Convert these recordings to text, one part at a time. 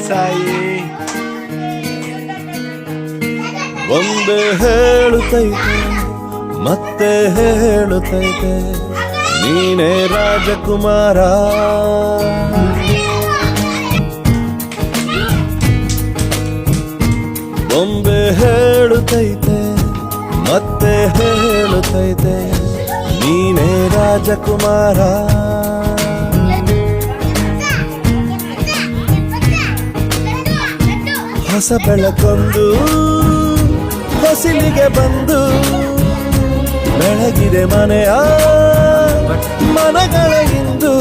ಸಾಯಿ ಒಂದೇ ಹೇಳುತ್ತೈತೆ ಮತ್ತೆ ಹೇಳುತ್ತೈತೆ ನೀನೇ ರಾಜಕುಮಾರ. ಒಂದೇ ಹೇಳುತ್ತೈತೆ ಮತ್ತೆ ಹೇಳುತ್ತೈತೆ ನೀನೇ ರಾಜಕುಮಾರ. ಹೊಸ ಬೆಳಕೊಂದು ಹೊಸಿಲಿಗೆ ಬಂದು ಬೆಳಗಿದೆ ಮನೆಯ ಮನಗಳ ಇಂದು.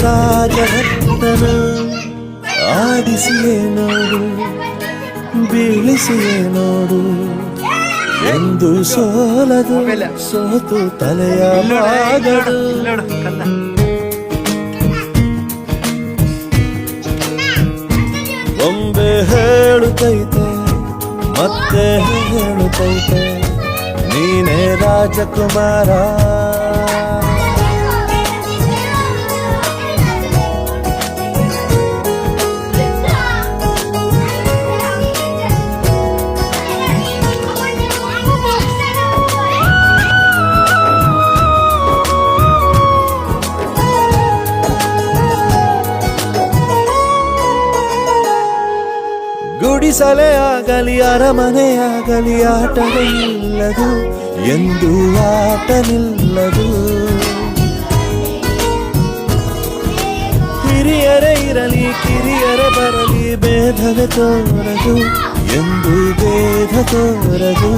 ರಾಜನಂದನ ಆಡಿಸಿಯೇ ನೋಡು ಬೀಳಿಸಿಯೇ ನೋಡು ಎಂದು ಸೋಲದು ಸೋತು ತಲೆಯ ಬಾಗಡು. ಒಂದೇ ಹೇಳುತ್ತೈತೆ ಮತ್ತೆ ಹೇಳುತ್ತೈತೆ ನೀನೇ ರಾಜಕುಮಾರ. ಗುಡಿಸಲೇ ಆಗಲಿ ಅರಮನೆಯಾಗಲಿ ಆಟವಿಲ್ಲದು ಎಂದು ಆಟ ನಿಲ್ಲದು. ಹಿರಿಯರೇ ಇರಲಿ ಕಿರಿಯರೇ ಬರಲಿ ಭೇದವೇ ತೋರದು ಎಂದು ಭೇದ ತೋರದು.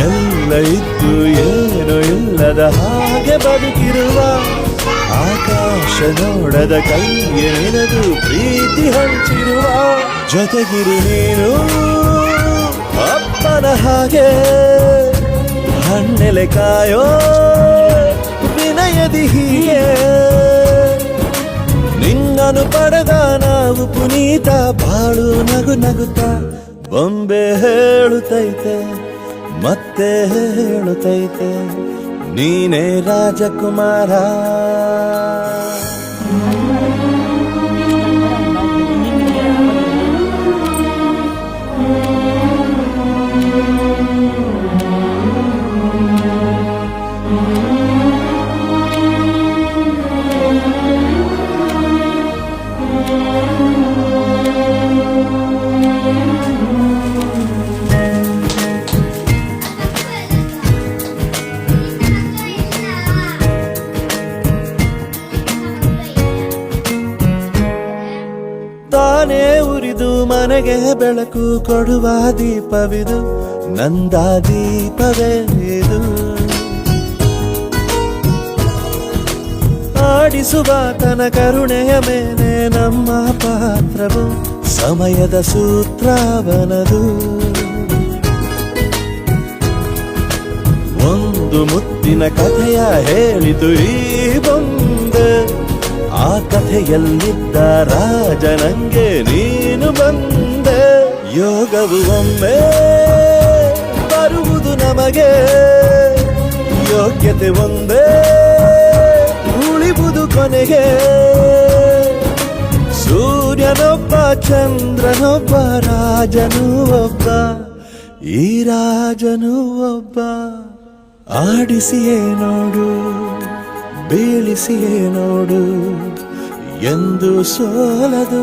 ಎಲ್ಲ ಇದ್ದು ಏನೋ ಇಲ್ಲದ ಹಾಗೆ ಬದುಕಿರುವ ಆಕಾಶ ನೋಡದ ಕೈಗೆ ನೆನೆದು ಪ್ರೀತಿ ಹಂಚಿರುವ ಜೊತೆಗಿರು ನೀನು ಅಪ್ಪನ ಹಾಗೆ ಹಣ್ಣೆಲೆ ಕಾಯೋ ವಿನಯದಿ ಹೀಗೆ. ನಿನ್ನನು ಪಡೆದ ನಾವು ಪುನೀತ ಬಾಳು ನಗು ನಗುತ್ತಾ. ಬೊಂಬೆ ಹೇಳುತ್ತೈತೆ ಮತ್ತೆ ಹೇಳುತ್ತೈತೆ ನೀನೇ ರಾಜಕುಮಾರ. ತಾನೇ ಉರಿದು ಮನೆಗೆ ಬೆಳಕು ಕೊಡುವ ದೀಪವಿದು ನಂದ ದೀಪವೇ ಇದು. ಆಡಿಸುವ ತನ ಕರುಣೆಯ ಮೇಲೆ ನಮ್ಮ ಪಾತ್ರವು ಸಮಯದ ಸೂತ್ರವನದು. ಒಂದು ಮುತ್ತಿನ ಕಥೆಯ ಹೇಳಿತು ಈ ಬೊಂಬೆ, ಆ ಕಥೆಯಲ್ಲಿದ್ದ ರಾಜ ನಂಗೆ ನೀನು ಬಂದೆ. ಯೋಗವು ಒಮ್ಮೆ ಬರುವುದು ನಮಗೆ, ಯೋಗ್ಯತೆ ಒಂದೇ ಉಳಿವುದು ಕೊನೆಗೆ. ಸೂರ್ಯನೊಬ್ಬ ಚಂದ್ರನೊಬ್ಬ ರಾಜನು ಒಬ್ಬ, ಈ ರಾಜನು ಒಬ್ಬ. ಆಡಿಸಿಯೇ ನೋಡು ಬೀಳಿಸಿಯೇ ನೋಡು ಎಂದು ಸೋಲದು